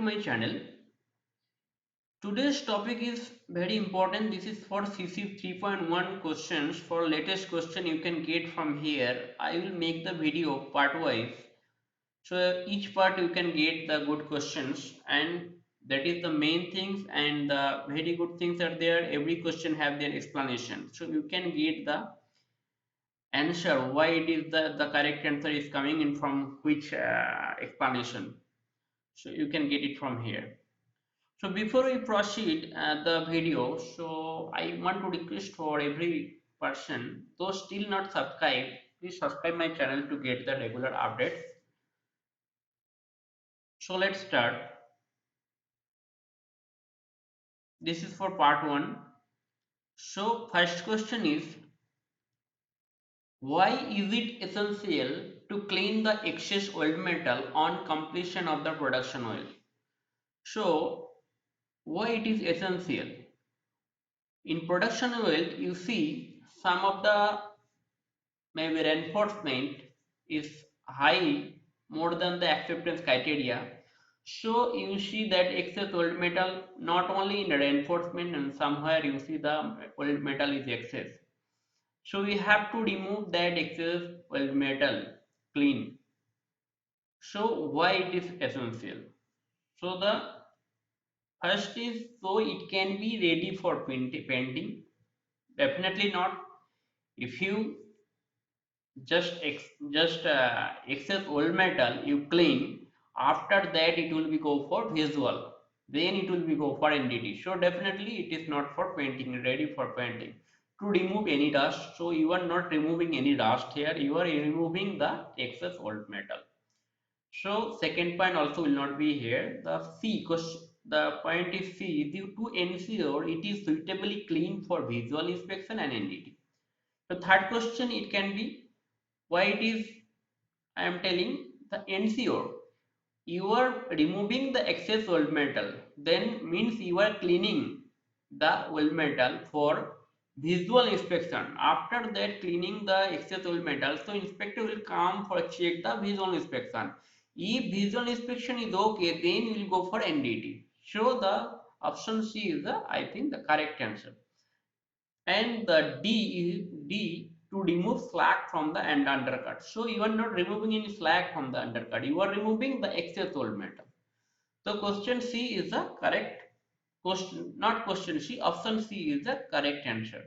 my channel. Today's topic is very important. This is for CSWIP 3.1 questions. For latest question you can get from here. I will make the video part wise. So each part you can get the good questions, and that is the main things, and the very good things are there. Every question have their explanation. So you can get the answer why it is the correct answer is coming in from which explanation. So you can get it from here. So before we proceed the video, so I want to request for every person, those still not subscribed, please subscribe my channel to get the regular updates. So let's start. This is for part 1. So first question is, why is it essential to clean the excess oil metal on completion of the production oil? So why it is essential? In production oil, you see some of the maybe reinforcement is high more than the acceptance criteria. So you see that excess oil metal not only in the reinforcement, and somewhere you see the oil metal is excess. So we have to remove that excess oil metal clean. So why it is essential? So the first is so it can be ready for painting. Definitely not. If you just excess old metal you clean, after that it will be go for visual, then it will be go for NDT. So definitely it is not for painting, ready for painting, to remove any dust. So you are not removing any dust here, you are removing the excess old metal. So second point also will not be here. The C, because the point is C, due to ensure it is suitably clean for visual inspection and NDT. The third question it can be, why it is, I am telling the ensure you are removing the excess oil metal, then means you are cleaning the oil metal for visual inspection. After that cleaning the excess oil metal, so inspector will come for check the visual inspection. If visual inspection is okay, then you will go for NDT. So the option C is the, I think, the correct answer. And the D is D, to remove slack from the end undercut. So you are not removing any slack from the undercut, you are removing the excess old metal. So question C is the correct question, not question C, option C is the correct answer.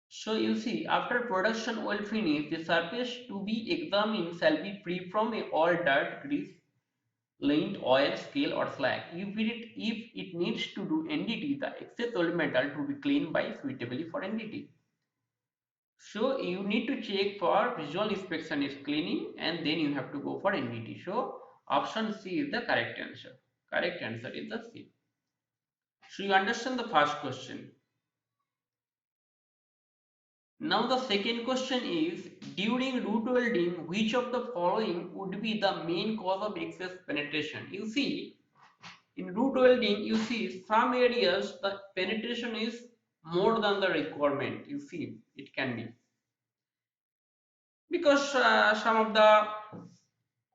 So you see, after production oil finish, the surface to be examined shall be free from all dirt, grease, lint, oil, scale or slag. If it needs to do NDT, the excess oil metal to be cleaned by suitably for NDT. So you need to check for visual inspection is cleaning, and then you have to go for NDT. So option C is the correct answer. Correct answer is the C. So you understand the first question. Now the second question is, during root welding, which of the following would be the main cause of excess penetration? You see, in root welding, you see some areas the penetration is more than the requirement. You see, it can be because some of the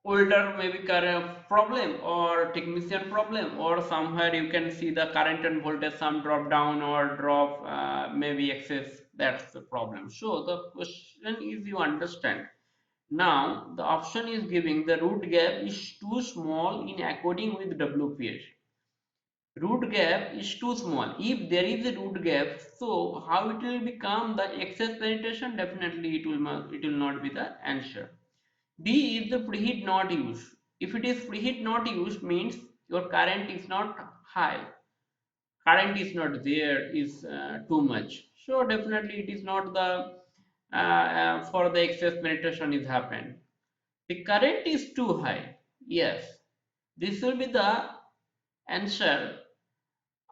older maybe current problem or technician problem, or somewhere you can see the current and voltage some drop down or drop maybe excess, that's the problem. So the question is, you understand, now the option is giving the root gap is too small in according with WPH. Root gap is too small. If there is a root gap, so how it will become the excess penetration? Definitely it will not be the answer. B is the preheat not used. If it is preheat not used, means your current is not high, current is not there, is too much. So definitely it is not the for the excess penetration is happened. The current is too high. Yes, this will be the answer.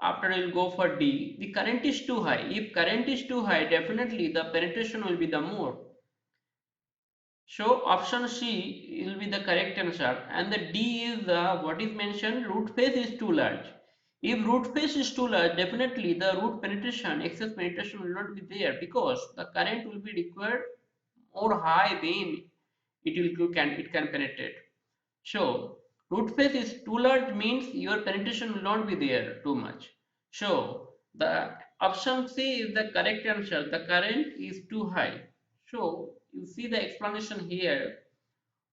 After we will go for D. The current is too high. If current is too high, definitely the penetration will be the more. So option C will be the correct answer, and the D is the what is mentioned, root face is too large. If root face is too large, definitely the root penetration, excess penetration will not be there, because the current will be required more high, then it can penetrate. So root face is too large means your penetration will not be there too much. So the option C is the correct answer. The current is too high. So you see the explanation here.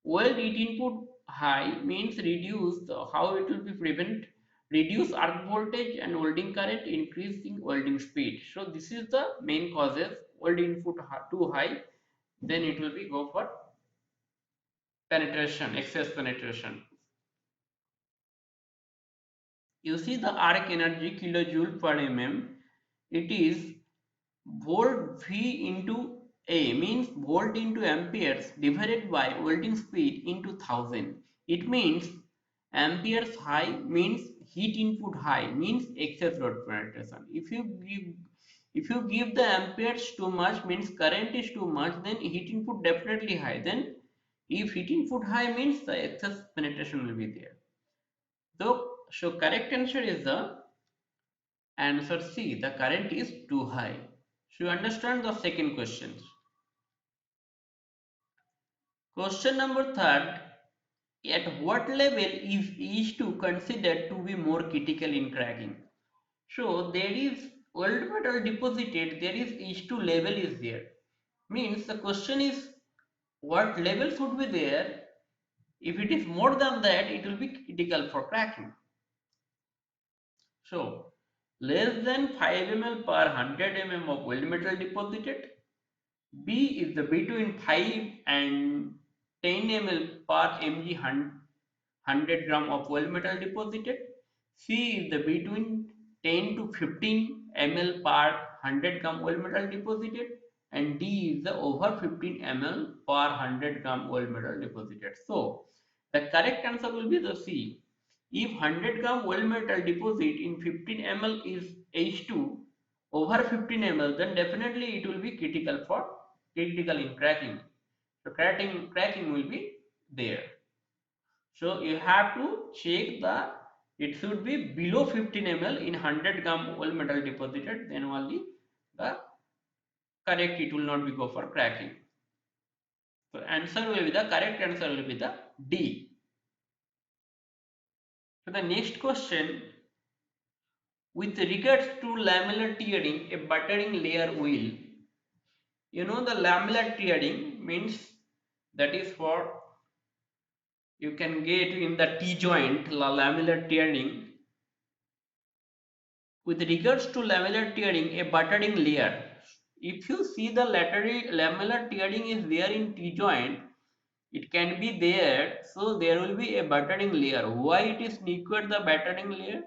Weld heat input high means reduce how it will be prevent reduce arc voltage and welding current, increasing welding speed. So this is the main causes. Weld input too high, then it will be go for penetration, excess penetration. You see the arc energy kilojoule per mm. It is volt V into A means volt into amperes divided by welding speed into 1000. It means amperes high means heat input high means excess load penetration. If you give the amperes too much means current is too much, then heat input definitely high. Then if heat input high means the excess penetration will be there. So correct answer is the answer C. The current is too high. So you understand the second question. Question number third. At what level is H2 considered to be more critical in cracking? So there is old metal deposited, there is H2 level is there. Means the question is what level should be there? If it is more than that, it will be critical for cracking. So less than 5 ml per 100 mm of old metal deposited. B is the between 5 and 10 ml per mg 100 gram of oil metal deposited. C is the between 10 to 15 ml per 100 gram oil metal deposited, and D is the over 15 ml per 100 gram oil metal deposited. So the correct answer will be the C. If 100 gram oil metal deposit in 15 ml is H2 over 15 ml, then definitely it will be critical in cracking. So cracking will be there. So you have to check it should be below 15 ml in 100 gram oil metal deposited, then only the correct it will not be go for cracking. So correct answer will be the D. So the next question, with regards to lamellar tearing, a buttering layer will, the lamellar tearing means that is for you can get in the T joint lamellar tearing. With regards to lamellar tearing, a buttering layer, if you see the lamellar tearing is there in T joint, it can be there, so there will be a buttering layer. Why it is required the buttering layer?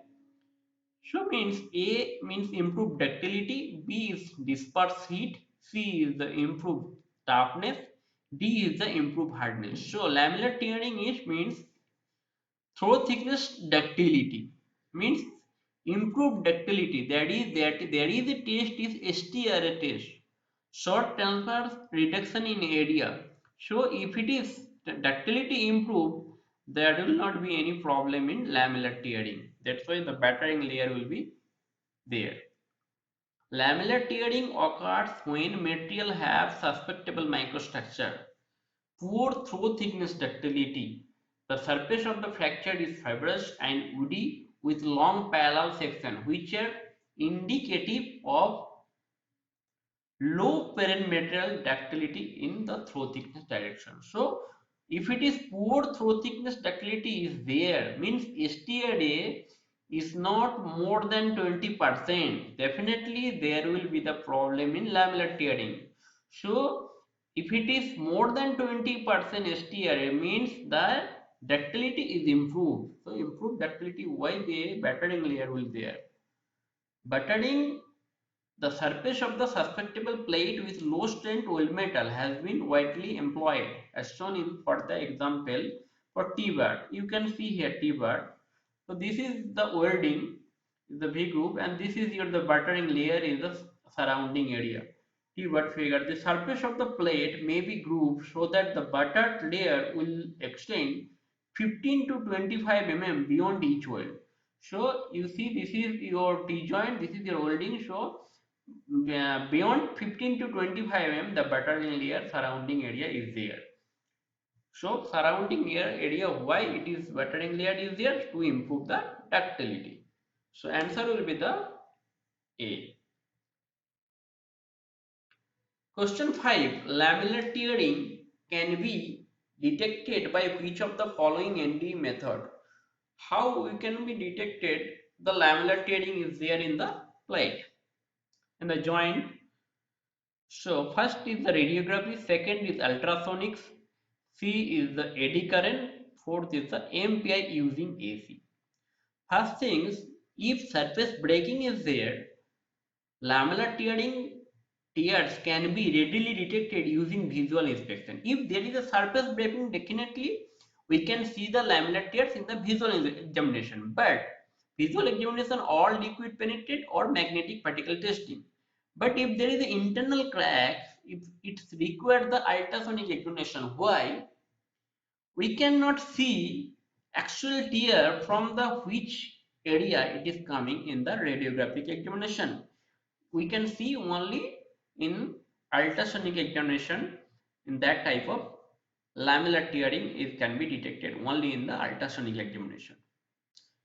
So means A means improved ductility, B is disperse heat, C is the improved toughness, D is the improved hardness. So lamellar tearing is means throw thickness ductility means improved ductility. That there is a test is STRA test, short transverse reduction in area. So if it is ductility improved, there will not be any problem in lamellar tearing. That's why the battering layer will be there. Lamellar tearing occurs when material have susceptible microstructure, poor through thickness ductility. The surface of the fracture is fibrous and woody with long parallel section, which are indicative of low parent material ductility in the throw thickness direction. So if it is poor throw thickness ductility is there, means STRA is not more than 20%, definitely there will be the problem in lamellar tearing. So if it is more than 20% STRA means that ductility is improved. So improved ductility, why the battering layer will there? Buttering the surface of the susceptible plate with low strength oil metal has been widely employed, as shown in for the example for T-bar. You can see here T-bar. So this is the welding, the V groove, and this is your the buttering layer in the surrounding area. T-bar figure. The surface of the plate may be grooved so that the buttered layer will extend 15 to 25 mm beyond each weld. So you see this is your T joint, this is your welding. So beyond 15 to 25 mm the buttering layer surrounding area is there. So surrounding area, why it is weathering layer is there to improve the ductility. So answer will be the A. Question 5. Lamellar tearing can be detected by which of the following ND method? How we can be detected the lamellar tearing is there in the plate, in the joint? So first is the radiography, second is ultrasonics, C is the eddy current, fourth is the MPI using AC. First things, if surface breaking is there, lamellar tearing tears can be readily detected using visual inspection. If there is a surface breaking, definitely we can see the lamellar tears in the visual examination. But visual examination all liquid penetrate or magnetic particle testing. But if there is an internal crack, if it's required the ultrasonic examination. Why? We cannot see actual tear from the which area it is coming in the radiographic examination. We can see only in ultrasonic examination. In that type of lamellar tearing it can be detected only in the ultrasonic examination.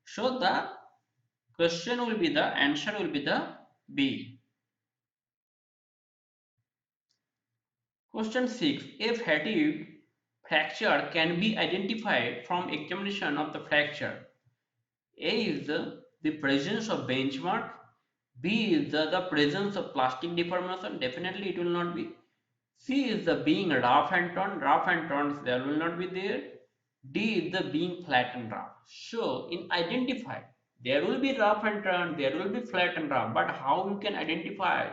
So the question will be the answer will be the B. Question 6. A fatigue fracture can be identified from examination of the fracture. A is the presence of benchmark. B is the presence of plastic deformation. Definitely it will not be. C is the being rough and torn. Rough and torn there will not be there. D is the being flat and rough. So in identify, there will be rough and torn, there will be flat and rough. But how you can identify?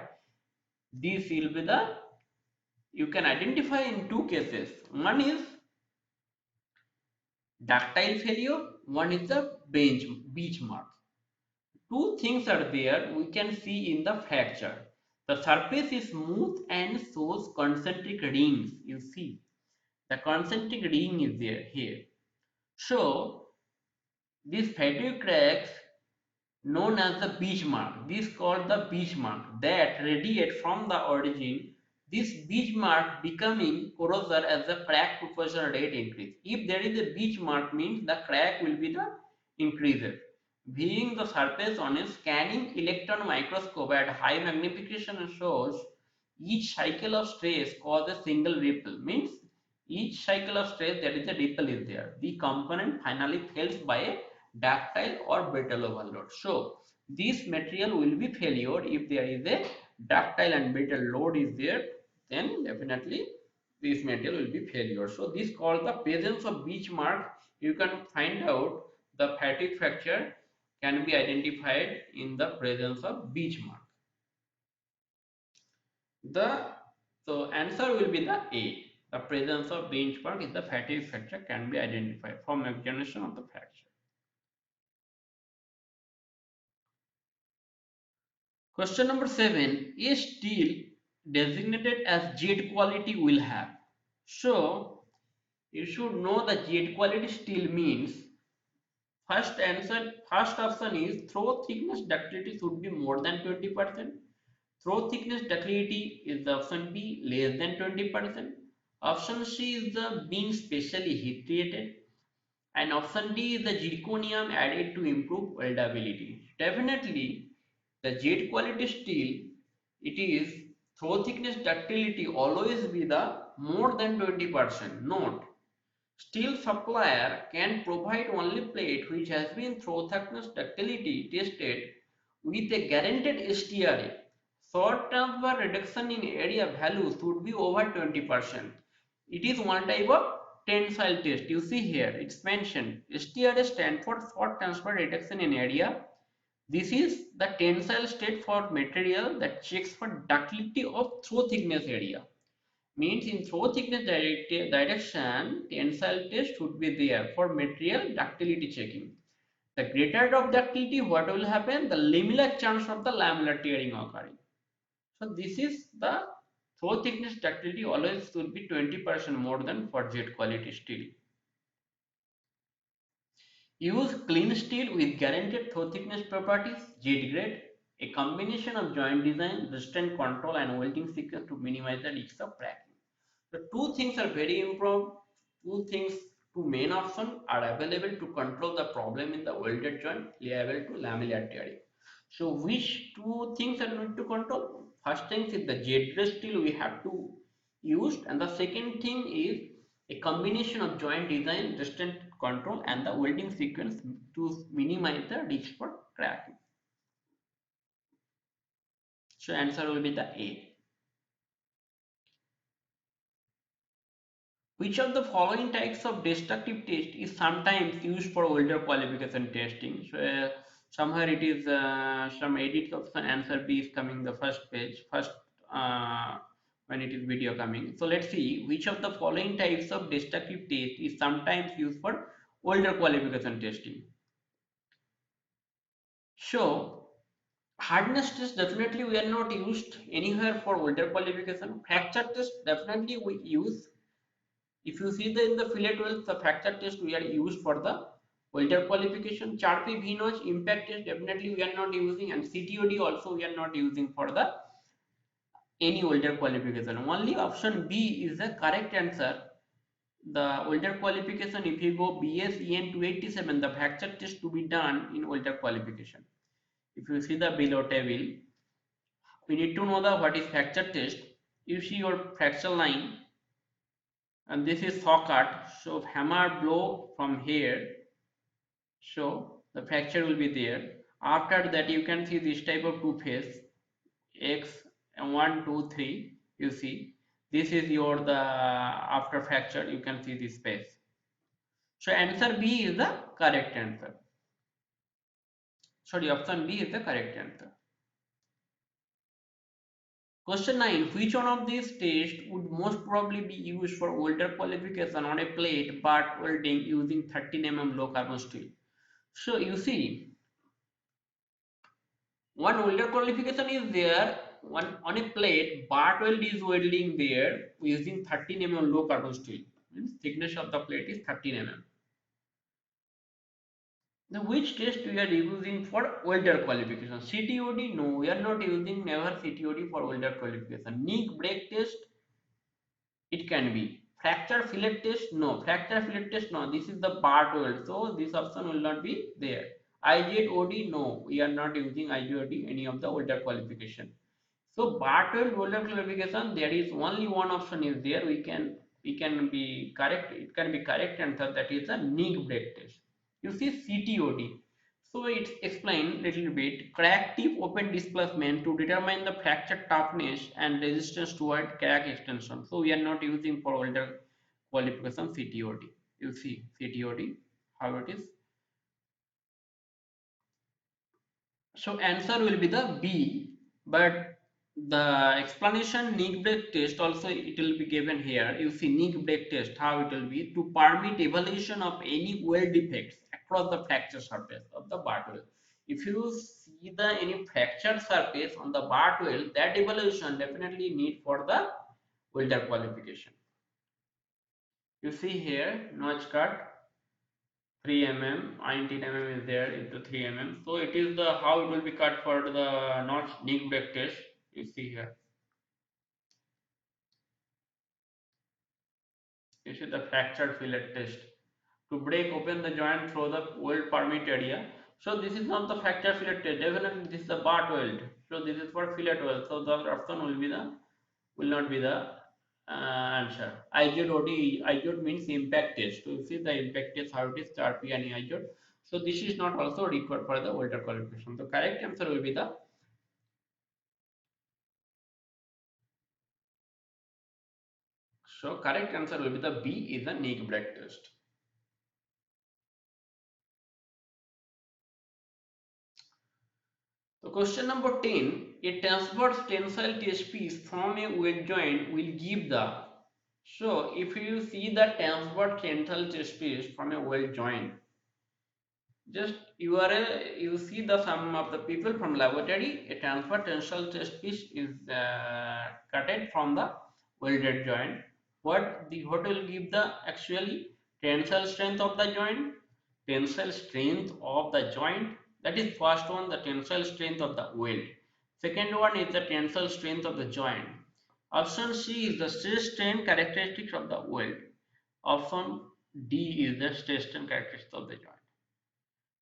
This will be the, you can identify in two cases. One is ductile failure, one is the beach mark. Two things are there we can see in the fracture. The surface is smooth and shows concentric rings. You see, the concentric ring is there here. So, these fatigue cracks known as the beach mark, this called the beach mark that radiate from the origin. This beach mark becoming corrosive as the crack propagation rate increase. If there is a beach mark means the crack will be the increases. Viewing the surface on a scanning electron microscope at high magnification shows each cycle of stress causes a single ripple. Means each cycle of stress there is a ripple is there. The component finally fails by a ductile or brittle overload. So this material will be failure if there is a ductile and brittle load is there, then definitely this material will be failure. So this called the presence of beach mark. You can find out the fatigue fracture can be identified in the presence of beach mark. The so answer will be the A. The presence of beach mark is the fatigue fracture can be identified from examination of the fracture. Question number 7. A steel designated as jet quality will have. So you should know the jet quality steel means. First option is throw thickness ductility should be more than 20%. Throw thickness ductility is the option B, less than 20%. Option C is the being specially heat treated. And option D is the zirconium added to improve weldability. Definitely, the jet quality steel, it is throw thickness ductility always be the more than 20%. Note, steel supplier can provide only plate which has been throw thickness ductility tested with a guaranteed STRA. Short transfer reduction in area value should be over 20%. It is one type of tensile test. You see here, it's mentioned. STRA stands for short transfer reduction in area. This is the tensile state for material that checks for ductility of throw thickness area. Means in throw thickness direction, tensile test should be there for material ductility checking. The greater the ductility, what will happen? The limited chance of the lamellar tearing occurring. So this is the throw thickness ductility always should be 20% more than for jet quality steel. Use clean steel with guaranteed throw thickness properties, jet grade, a combination of joint design, resistance control and welding sequence to minimize the risk of cracking. The two things are very important. two things, two main options are available to control the problem in the welded joint liable to lamellar tearing. So which two things are need to control? First thing is the Z steel we have to use, and the second thing is a combination of joint design, distance control, and the welding sequence to minimize the risk for cracking. So answer will be the A. Which of the following types of destructive test is sometimes used for welder qualification testing? So somewhere it is some edit option, answer B is coming the first page, first when it is video coming. So let's see which of the following types of destructive test is sometimes used for welder qualification testing. So hardness test definitely we are not used anywhere for welder qualification. Fracture test definitely we use. If you see in the fillet weld, the fracture test we are used for the welder qualification. Charpy V-notch impact test definitely we are not using, and CTOD also we are not using for the any welder qualification. Only option B is the correct answer. The welder qualification, if you go BS EN 287, the fracture test to be done in welder qualification. If you see the below table, we need to know the what is fracture test. You see your fracture line, and this is saw cut. So hammer blow from here, so the fracture will be there. After that you can see this type of two phase X and 1 2 3. You see this is your the after fracture, you can see this phase. So answer B is the correct answer. Sorry, option B is the correct answer. Question 9. Which one of these tests would most probably be used for welder qualification on a plate butt welding using 13 mm low carbon steel? So you see, one welder qualification is there, one on a plate butt weld is welding there using 13 mm low carbon steel. Means thickness of the plate is 13 mm. Now which test we are using for welder qualification? CTOD? No, we are not using never CTOD for welder qualification. Nick break test? It can be. Fracture fillet test? No. Fracture fillet test? No. This is the butt weld, so this option will not be there. IZOD? No. We are not using IZOD any of the welder qualification. So butt weld welder qualification, there is only one option is there. We can be correct. It can be correct answer, that is the Nick break test. You see CTOD. So it's explained little bit. Crack tip open displacement to determine the fracture toughness and resistance toward crack extension. So we are not using for welder qualification CTOD. You see CTOD how it is. So answer will be the B, but the explanation Nick break test also it will be given here. You see Nick break test how it will be to permit evaluation of any weld defects across the fracture surface of the butt weld. If you see the any fracture surface on the butt weld, that evaluation definitely need for the welder qualification. You see here notch cut 3 mm, 19 mm is there into 3 mm. So it is the how it will be cut for the notch nick break test. You see here. This is the fracture fillet test to break open the joint through the weld permit area. So this is not the fracture fillet test. Definitely this is the butt weld. So this is for fillet weld. So the option will not be the answer. IJOD means impact test. So you see the impact test how it is RP and IJOD. So this is not also required for the welder qualification. The correct answer will be the so correct answer will be the B is the Nick break test. So question number 10, a transverse tensile test piece from a weld joint will give the, so if you see the transverse tensile test piece from a weld joint, just you see the some of the people from laboratory, a transfer tensile test piece is cutted from the welded joint. What will give the actually tensile strength of the joint? Tensile strength of the joint, that is first one, the tensile strength of the weld. Second one is the tensile strength of the joint. Option C is the stress strain characteristics of the weld. Option D is the stress strain characteristics of the joint.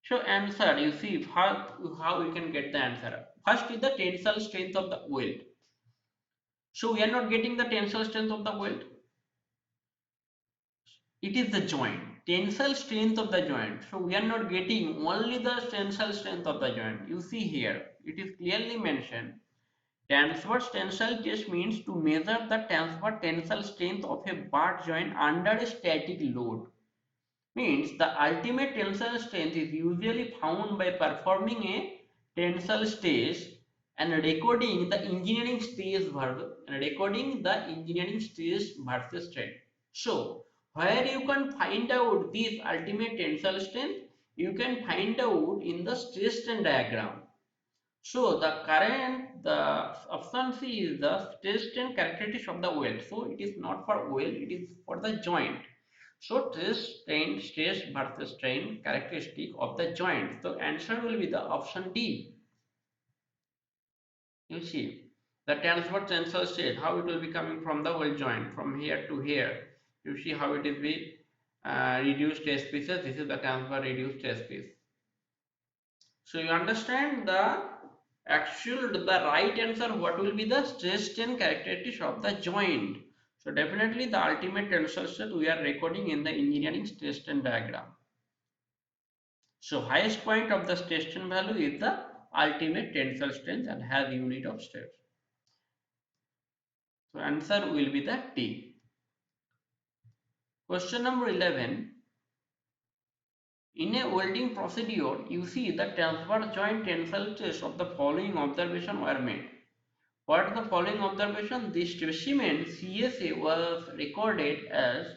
So answer, you see how we can get the answer. First is the tensile strength of the weld. So we are not getting the tensile strength of the weld. It is the joint. Tensile strength of the joint. So we are not getting only the tensile strength of the joint. You see here, it is clearly mentioned. Transverse tensile test means to measure the transverse tensile strength of a bar joint under a static load. Means the ultimate tensile strength is usually found by performing a tensile test and recording the engineering versus strength. So where you can find out this ultimate tensile strength, you can find out in the stress strain diagram. So the option C is the stress strain characteristics of the weld. So it is not for weld, it is for the joint. So stress versus strain characteristic of the joint. So answer will be the option D. You see the transverse tensile stress, how it will be coming from the weld joint from here to here. You see how it is be reduced stress pieces. This is the transverse reduced stress piece. So you understand the right answer. What will be the stress strain characteristics of the joint? So definitely the ultimate tensile stress we are recording in the engineering stress strain diagram. So highest point of the stress strain value is the ultimate tensile strength and has unit of stress. So answer will be the T. Question number 11. In a welding procedure, you see the transverse joint tensile test of the following observation were made. What are the following observation? The specimen CSA was recorded as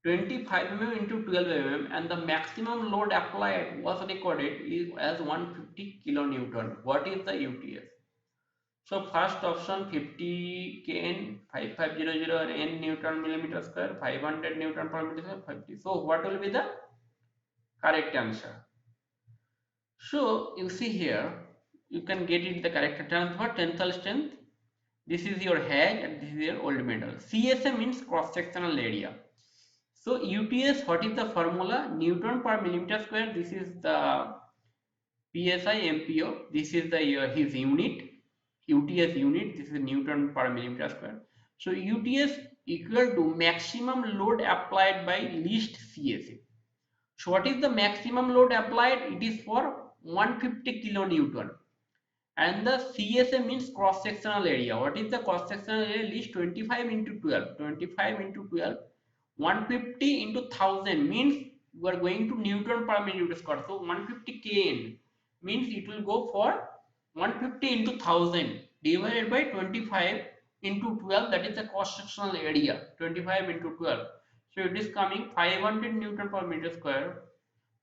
25 mm into 12 mm and the maximum load applied was recorded as 150 kilonewton. What is the UTS? So first option 50 kN, 5500 N Newton millimeter square, 500 Newton per meter square, 50. So what will be the correct answer? So you see here, you can get it the correct transfer tensile strength. This is your head and this is your old metal. CSA means cross sectional area. So UTS, what is the formula? Newton per millimeter square. This is the PSI MPO. This is the his unit. UTS unit. This is Newton per millimeter square. So UTS equal to maximum load applied by least CSA. So what is the maximum load applied? It is for 150 kilonewton. And the CSA means cross sectional area. What is the cross sectional area? Least 25 into 12. 25 into 12. 150 into 1000 means we are going to Newton per millimeter square. So 150 kN means it will go for 150 into 1000 divided by 25 into 12, that is the cross sectional area. 25 into 12. So it is coming 500 Newton per meter square.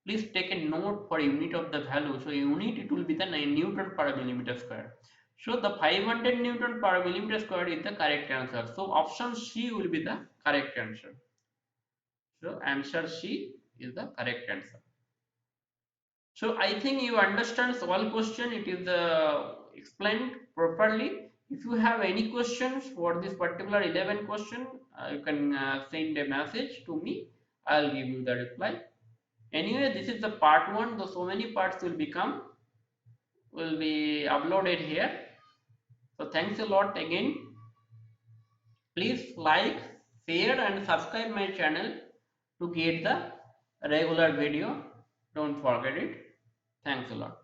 Please take a note for unit of the value. So unit, it will be the Newton per millimeter square. So the 500 Newton per millimeter square is the correct answer. So option C will be the correct answer. So answer C is the correct answer. So I think you understand all question. It is explained properly. If you have any questions for this particular 11 question, you can send a message to me. I'll give you the reply. Anyway, this is the part 1. Though so many parts will be uploaded here. So thanks a lot again. Please like, share and subscribe my channel to get the regular video. Don't forget it. Thanks a lot.